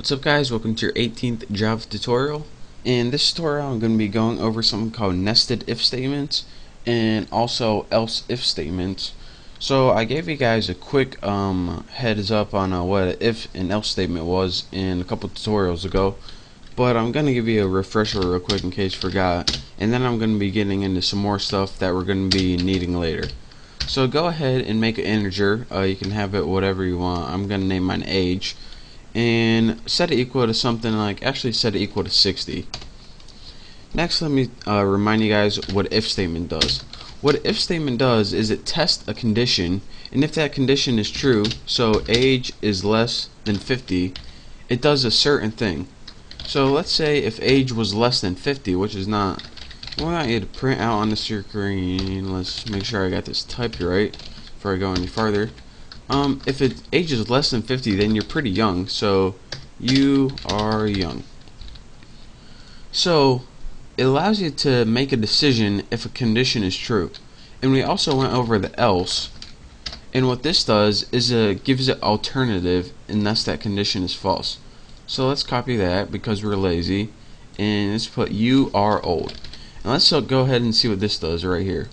What's up guys, welcome to your 18th Java tutorial. In this tutorial I'm going to be going over something called nested if statements and also else if statements. So I gave you guys a quick heads up on what an if and else statement was in a couple tutorials ago, but I'm going to give you a refresher real quick in case you forgot, and then I'm going to be getting into some more stuff that we're going to be needing later. So go ahead and make an integer. You can have it whatever you want. I'm going to name mine age and set it equal to something like, actually set it equal to 60. Next, let me remind you guys what if statement does. What if statement does is it tests a condition, and if that condition is true, so age is less than 50, it does a certain thing. So let's say if age was less than 50, which is not, we want you to print out on the screen. Let's make sure I got this typed right before I go any farther. If age is less than 50, then you're pretty young, so you are young. So it allows you to make a decision if a condition is true. And we also went over the else, and what this does is it gives it alternative unless that condition is false. So let's copy that because we're lazy, and let's put you are old. And let's go ahead and see what this does right here.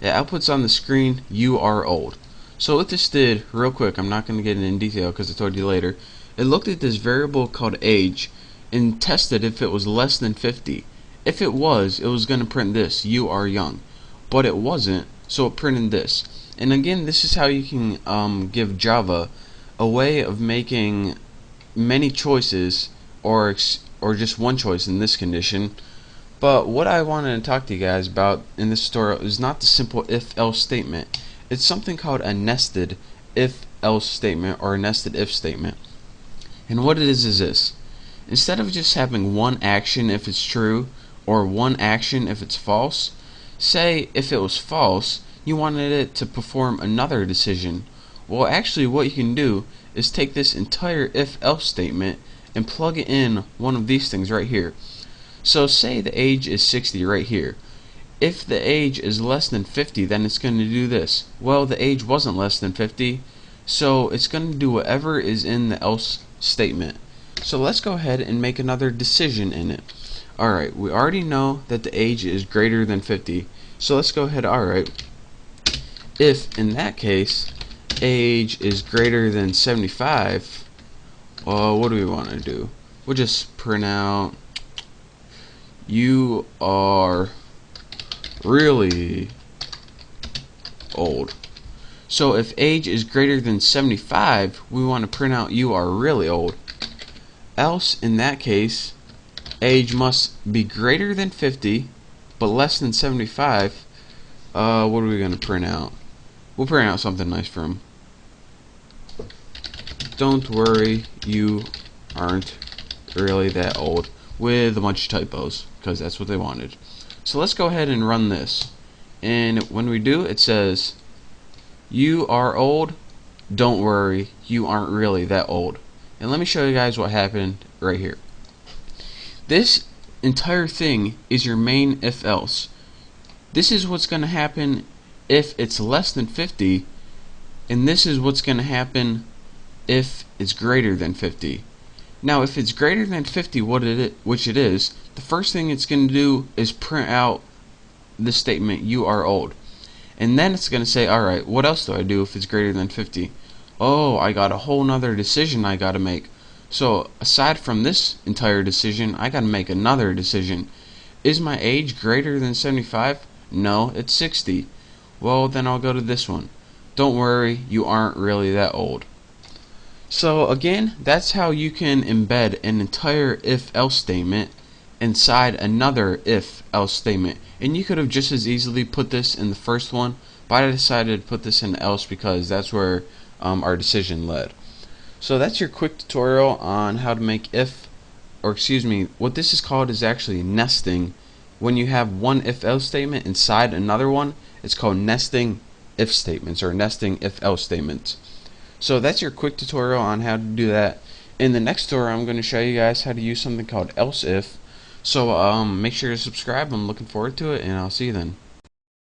It outputs on the screen you are old. So what this did, real quick, I'm not going to get in detail because I told you later, it looked at this variable called age and tested if it was less than 50. If it was going to print this, you are young. But it wasn't, so it printed this. And again, this is how you can give Java a way of making many choices or just one choice in this condition. But what I wanted to talk to you guys about in this tutorial is not the simple if-else statement. It's something called a nested if-else statement or a nested if statement. And what it is this. Instead of just having one action if it's true or one action if it's false, say if it was false, you wanted it to perform another decision. Well, actually what you can do is take this entire if-else statement and plug it in one of these things right here. So say the age is 60 right here. If the age is less than 50, then it's going to do this. Well, the age wasn't less than 50, so it's going to do whatever is in the else statement. So let's go ahead and make another decision in it. Alright, we already know that the age is greater than 50, so let's go ahead, alright, if in that case age is greater than 75, what do we want to do? We'll just print out you are really old. So if age is greater than 75, we want to print out you are really old. Else, in that case, age must be greater than 50 but less than 75. What are we going to print out? We'll print out something nice for him. Don't worry, you aren't really that old, with a bunch of typos because that's what they wanted. So let's go ahead and run this, and when we do, it says you are old, don't worry, you aren't really that old. And let me show you guys what happened right here. This entire thing is your main if else. This is what's going to happen if it's less than 50, and this is what's going to happen if it's greater than 50. Now if it's greater than 50, which it is, the first thing it's going to do is print out the statement you are old. And then it's going to say, alright, what else do I do if it's greater than 50? Oh, I got a whole nother decision I got to make. So aside from this entire decision, I got to make another decision. Is my age greater than 75? No, it's 60. Well, then I'll go to this one. Don't worry, you aren't really that old. So again, that's how you can embed an entire if-else statement inside another if-else statement. And you could have just as easily put this in the first one, but I decided to put this in else because that's where our decision led. So that's your quick tutorial on how to make what this is called is actually nesting. When you have one if-else statement inside another one, it's called nesting if statements or nesting if-else statements. So that's your quick tutorial on how to do that. In the next tutorial, I'm going to show you guys how to use something called else if. So make sure to subscribe. I'm looking forward to it, and I'll see you then.